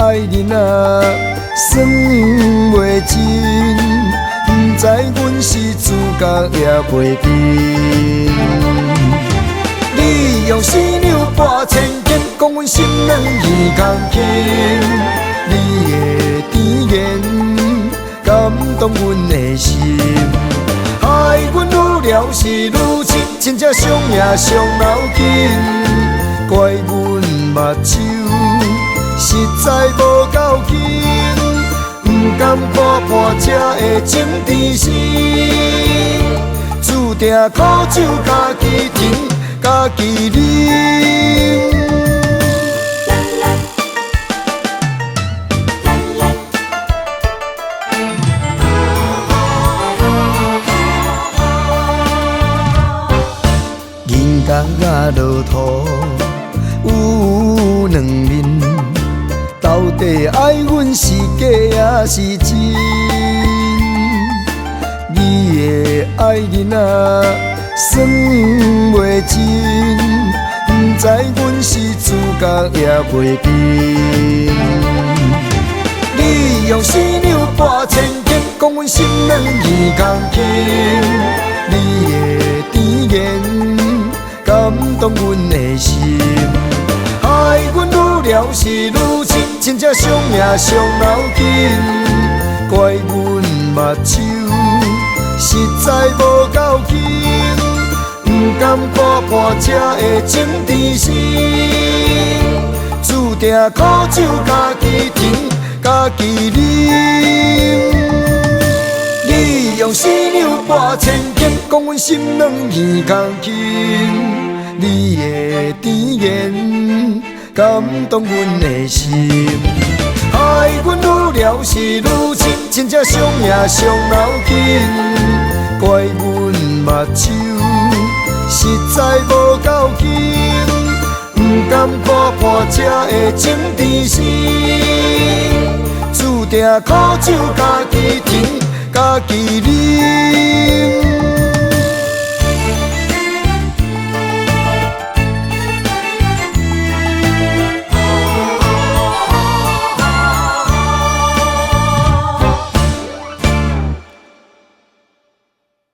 爱人啊，算袂尽，不知阮是主角也袂紧。你用丝纽拨千斤，讲阮心软耳空轻。你的甜言感动阮的心，害阮愈聊是愈深，真正伤也伤脑筋。怪阮目睭实在无够紧，不甘看破这的情甜心，注定苦酒家己甜，家己啉。人间啊，路途有两面，到底爱阮是假也是真？你的爱人啊，算袂尽，不知阮是主角也袂紧。你用丝纽拨千斤，讲阮心软耳空轻。你的甜言感动阮的心，害阮愈聊是愈深，真正伤也伤脑筋。怪阮目睭实在无够紧，不甘看破这的情甜心，注定苦酒家己甜，家己啉。你用丝纽拨千斤，讲阮心软耳空轻。你的甜言感动阮的心，害阮愈聊是愈深，真正伤也伤脑筋。怪阮目睭实在无够紧，不甘看破这的情甜心，注定苦酒家己甜，家己啉。